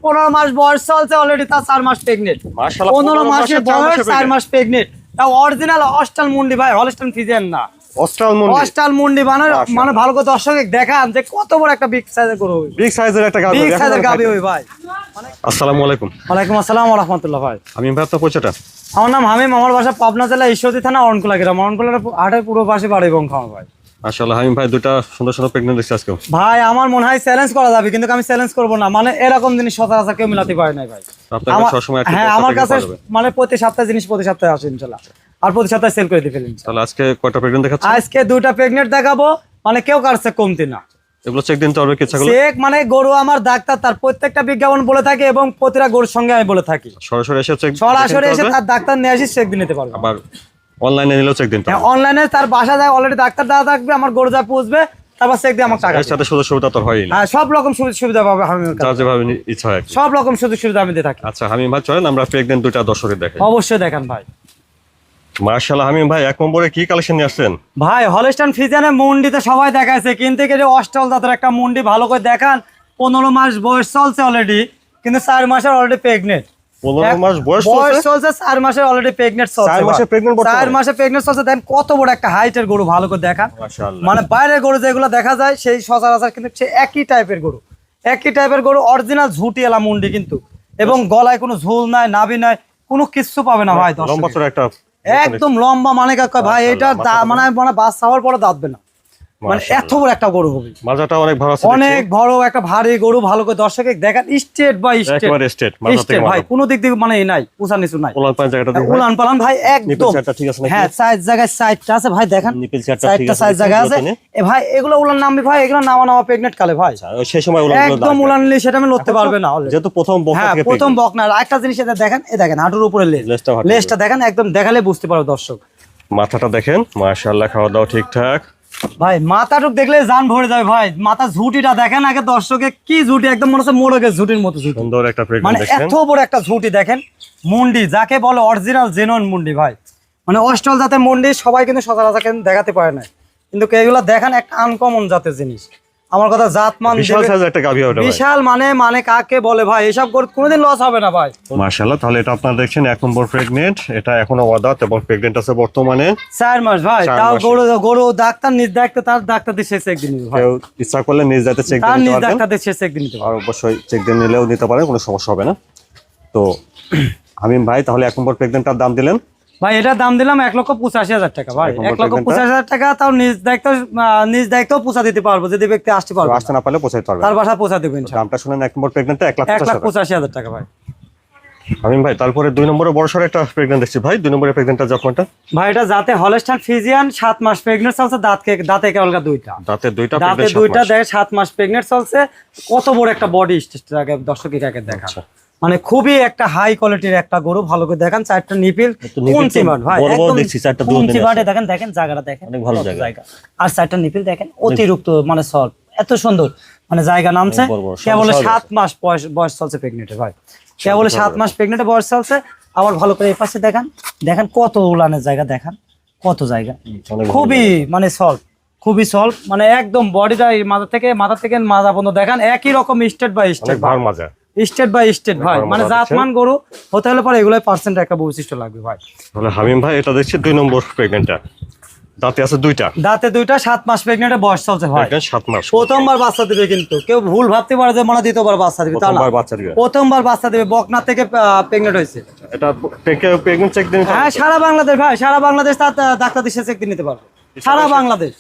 15 মাস বয়স চলছে অলরেডি, তার 4 মাস প্রেগনেন্ট। মাশাআল্লাহ 15 মাসের বয়স 4 মাস প্রেগনেন্ট, তাও অরিজিনাল অস্ট্রাল মুন্ডি ভাই, হলস্টাইন ফ্রিজিয়ান না, অস্ট্রাল মুন্ডি। মানে ভালো করে দর্শক দেখান যে কত বড় একটা বিগ সাইজের গরু হবে, বিগ সাইজের একটা গাবি, বিগ সাইজের গাবি হবে ভাই। আসসালামু আলাইকুম। ওয়ালাইকুম আসসালাম ওয়া রাহমাতুল্লাহ। ভাই আমি ভাই আপনার পরিচয়টা? আমার নাম হামিম, আমার বাসা পাবনা জেলা ঈশ্বরদী থানা অরণকুলা গ্রাম, অরণকুলার হাটের পূর্ব পাশে বাড়ি এবং খাওয়া ভাই। মাশাআল্লাহ হামিম ভাই দুটো সুন্দর সুন্দর প্রেগন্যান্ট দেখছি আজকে ভাই। আমার মনে হয় চ্যালেঞ্জ করা যাবে, কিন্তু আমি চ্যালেঞ্জ করব না, মানে এরকম জিনিস সচরাচর কেউ মিলাতে পারে না ভাই। আপনার কাছে সবসময় একটা হ্যাঁ, আমার কাছে মানে প্রতি সপ্তাহে জিনিস প্রতি সপ্তাহে আসে ইনশাআল্লাহ, আর প্রতি সপ্তাহে সেল করে দিই ফেলেন। তাহলে আজকে কয়টা প্রেগন্যান্ট দেখাচ্ছেন? আজকে দুইটা প্রেগনেন্ট দেখাবো, মানে কেউ কারছে কমতি না। এগুলো চেক দিন তো পারবে কিচ্ছাগুলো? চেক মানে গরু আমার ডাক্তার তার প্রত্যেকটা বিজ্ঞাপন বলে থাকে এবং প্রতিটা গরুর সঙ্গে আমি বলে থাকি। সরাসরি এসে চেক, সরাসরি এসে তার ডাক্তার নিয়ে আসি চেক দিয়ে নিতে পারবে। আবার অনলাইনে নিলেও চেক দিন তো? হ্যাঁ, অনলাইনে তার বাসা যায়, অলরেডি ডাক্তার দেওয়া থাকবে, আমার গরু যা পুষবে তারপর চেক দিয়ে আমার টাকা। এর সাথে সুযোগ সুবিধা তো হয়ই না? হ্যাঁ, সব রকম সুযোগ সুবিধা পাবে হামিমের কাছে, যার যেভাবে ইচ্ছা হয়। সব রকম সুযোগ সুবিধা আমি দিয়ে থাকি। আচ্ছা হামিম ভাই চলেন আমরা প্রেগন্যান্ট দুটো দর্শকের দেখাই। অবশ্যই দেখান ভাই। মাশাআল্লাহ হামিম ভাই এক নম্বরে কি কালেকশন নিয়ে আসছেন? ভাই হলস্টাইন ফ্রিজিয়ানের মুন্ডিতে সবাই দেখাইছে, কিন্তু যে অস্ট্রাল জাতের একটা মুন্ডি ভালো করে দেখান। 15 মাস বয়স চলছে অলরেডি, কিন্তু 4 মাসের অলরেডি প্রেগনেন্ট। 15 মাস বয়স চলছে, 4 মাসের অলরেডি প্রেগনেন্ট চলছে। 4 মাসের প্রেগনেন্ট বর্তমানে? 4 মাসের প্রেগনেন্ট চলছে। দেখেন কত বড় একটা হাইটের গরু, ভালো করে দেখান। মাশাআল্লাহ মানে বাইরের গরু যেগুলো দেখা যায় সেই সচরাচর, কিন্তু সে একই টাইপের গরু, একই টাইপের গরু, অরিজিনাল ঝুটি এলা মুন্ডি কিন্তু, এবং গলায় কোনো ঝুল নাই, নাভি নাই, কোনো কিচ্ছু পাবে না ভাই। লম্বা চড়া একটা একদম লম্বা, মানে কাকা ভাই এটা মানে মানে বাচ্চা হওয়ার পরে দাঁতবে না, মানে এত বড় একটা গরু হবে। মাজাটা অনেক ভালো আছে, অনেক বড় একটা ভারী গরু, ভালো করে দর্শকে দেখেন, স্টেট বাই স্টেট ভাই, কোনো দিক থেকে মানে নাই উঁচা নিচু নাই। উলান পালান জায়গাটা দেখুন, উলান পালান ভাই একদম ঠিক আছে নাকি? হ্যাঁ, সাইজ জায়গায় সাইজটা আছে ভাই, দেখেন নিপল চারটা ঠিক সাইজটা আছে, সাইজ জায়গা আছে। এ ভাই এগুলো উলান নামবি ভাই, এগুলো নামা প্রেগনেন্ট কালে ভাই, সেই সময় উলান একদম উলান নিলে সেটা আমি লড়তে পারবে না যেহেতু প্রথম বক থেকে। হ্যাঁ, প্রথম বক না। একটা জিনিস এটা দেখেন, এ দেখেন হাঁটুর উপরে লেজটা দেখেন, একদম দেখালে বুঝতে পারো দর্শক। মাথাটা দেখেন মাশাআল্লাহ, খাওয়া দাওয়া ঠিকঠাক ভাই। মাথাটুক দেখলে জান ভরে যাবে ভাই। মাথা ঝুটিটা দেখেন আগে দর্শকে, কি ঝুটি, একদম মনে হচ্ছে মোরগের ঝুটির মতো ঝুটি, সুন্দর একটা মানে প্রেগন্যান্ট দেখেন। এত বড় একটা ঝুটি দেখেন। মুন্ডি যাকে বলে অরিজিনাল জেনুইন মুন্ডি ভাই, মানে অস্ট্রাল জাতের মুন্ডি সবাই কিন্তু সচরাচর দেখাতে পারে না, কিন্তু এগুলো দেখেন একটা আনকমন জাতের জিনিস। আমার কথা জাতমান বিশাল সাইজের একটা গাভী হবে, বিশাল মানে কাকে বলে ভাই, এসব গরু কোনোদিন লস হবে না ভাই। মাশাআল্লাহ। তাহলে এটা আপনারা দেখছেন 1 নম্বর প্রেগন্যান্ট, এটা এখনো ওয়াদাত এবং প্রেগন্যান্ট আছে বর্তমানে 4 মাস ভাই। তাও গরু ডাক্তার নিজ দায়িত্বে, তার ডাক্তার দিয়ে চেক দিয়ে নিতে ভাই, কেউ ইচ্ছা করলে নিজ দায়িত্বে চেক তার দিতে নিজ পারবেন, ডাক্তার দিয়ে চেক দিয়ে নিতে আর অবশ্যই চেক দিয়ে নিলেও নিতে পারেন, কোনো সমস্যা হবে না। তো হামিম ভাই তাহলে 1 নম্বর প্রেগন্যান্টটার দাম দিলেন ভাই, এটার দাম দিলাম 1,85,000 টাকা ভাই। 1,85,000 টাকা, তাও নিজ দায়িত্ব পৌঁছা দিতে পারবো, যদি ব্যক্তি আসতে পারবে, আসতে না পারলে পৌঁছাইতে পারবে, তার বাসা পৌঁছা দেবেন। দামটা শুনেন 1 নম্বর প্রেগন্যান্টে 1,85,000 টাকা ভাই। হামিম ভাই তারপরে 2 নম্বরে বড়সড় একটা প্রেগন্যান্ট দেখছি ভাই। 2 নম্বরের প্রেগন্যান্টটা যখনটা ভাই, এটা জাতে হলস্টাইন ফ্রিজিয়ান, 7 মাস প্রেগনেন্ট চলছে, দাঁতে কেবলকা দুইটা, দাঁতে দুইটা দেয় 7 মাস প্রেগনেন্ট চলছে। কত বড় একটা বডি স্ট্রাকচার দর্শকের কাছে দেখা, মানে খুবই একটা হাই কোয়ালিটির একটা গরু, ভালো করে দেখেন। 4টা নিপিল কুঞ্চিমাট ভাই, একদম কুঞ্চিমাটে দেখেন, দেখেন জায়গাটা দেখেন, অনেক ভালো জায়গা। আর 4টা নিপিল দেখেন অতিরিক্ত মানে সল্ট, এত সুন্দর মানে জায়গা নামছে। কেবল 7 মাস বয়স চলছে প্রেগনেন্টে ভাই, কেবল 7 মাস প্রেগনেন্টে বয়স চলছে। আবার ভালো করে এই পাশে দেখেন, দেখেন কত উলানের জায়গা, দেখেন কত জায়গা, খুবই মানে সল্ট, খুবই সল্ট, মানে একদম বডিটা মাথা থেকে মাজা পর্যন্ত দেখেন একই রকম state by state, state by state ভাই, মানে জাতমান গরু হতে হলে পরে এগুলো পার্সেন্ট একটা বৈশিষ্ট্য লাগবে ভাই। তাহলে হামিম ভাই এটা দেখছি 2 নম্বর প্রেগন্যান্টটা, দাঁতে আছে দুইটা, 7 মাস প্রেগনেন্টে বয়স চলছে ভাই, 7 মাস প্রথমবার বাচ্চা দিবে। কিন্তু কেউ ভুল ভাবতে পারে যে মানে দ্বিতীয়বার বাচ্চা দিবে, তা না, প্রথমবার বাচ্চা দিবে, বকনা থেকে প্রেগনেন্ট হয়েছে। এটা প্রেগন্যান্ট চেক দিন? হ্যাঁ, সারা বাংলাদেশ ভাই, সারা বাংলাদেশ তার ডাক্তার দিয়ে চেক দিয়ে নিতে পারবে, সারা বাংলাদেশ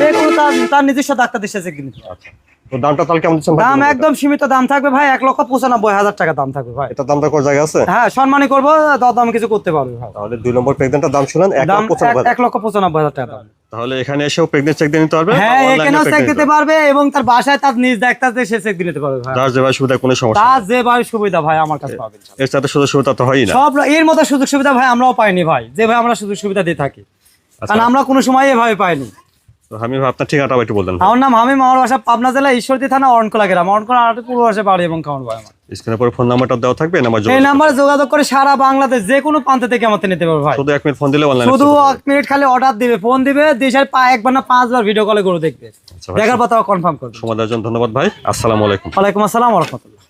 যে কোনো তার নিজস্ব ডাক্তার দিয়ে চেক দিয়ে নিতে পারবে। তো দামটা তাহলে কেমন দিচ্ছেন ভাই? দাম একদম সীমিত দাম থাকবে ভাই, 1,95,000 টাকা দাম থাকবে ভাই। এটা দামটা কোন জায়গা আছে? হ্যাঁ, সম্মানই করবো, দাম কিছু করতে পারবে ভাই। তাহলে 2 নম্বর প্রেগন্যান্টটার দাম শুনেন 1,95,000 টাকা দাম। তাহলে এখানে এসেও প্রেগন্যান্ট চেক দিয়ে নিতে পারবে? হ্যাঁ, এখানেও চেক দিতে পারবে এবং তার বাসায় তার নিজ ডাক্তার দিয়ে সে চেক দিয়ে নিতে পারবে ভাই। তার যে ভাই সুবিধা কোনো সমস্যা তার যে ভাই সুবিধা ভাই আমার কাছে পাবেন, এর সাথে সুযোগ সুবিধা তো হয়ই না। সব এর মতো সুযোগ সুবিধা ভাই আমরাও পাইনি ভাই, যে ভাই আমরা সুযোগ সুবিধা দিয়ে থাকি, কারণ আমরা কোনো সময় এভাবে পাইনি। তো হামিম ভাই আপনার ঠিকানাটা একটু বলতেন? আমার নাম হামিম, আমার বাসা পাবনা জেলা ঈশ্বরদী থানা অরণকুলা গ্রাম, অরণকুলা হাটের পূর্ব পাশে বাড়ি এবং খাওয়ার ভাই। আমার স্ক্রিনে পরে ফোন নাম্বারটা দেওয়া থাকবে, এই নাম্বারে যোগাযোগ করে সারা বাংলাদেশ যে কোনো প্রান্ত থেকে আমাদের নিতে পারবে ভাই। শুধু 1 মিনিট ফোন দিলে অনলাইনে, শুধু 1 মিনিট খালি অর্ডার দিবে, ফোন দিবে, দেশের 1বার না 5বার ভিডিও কলে গরু দেখবে, দেখার পর কনফার্ম করবে। সময় দেওয়ার জন্য ধন্যবাদ ভাই। আসসালামু আলাইকুম। ওয়ালাইকুম আসসালাম ওয়া রাহমাতুল্লাহ।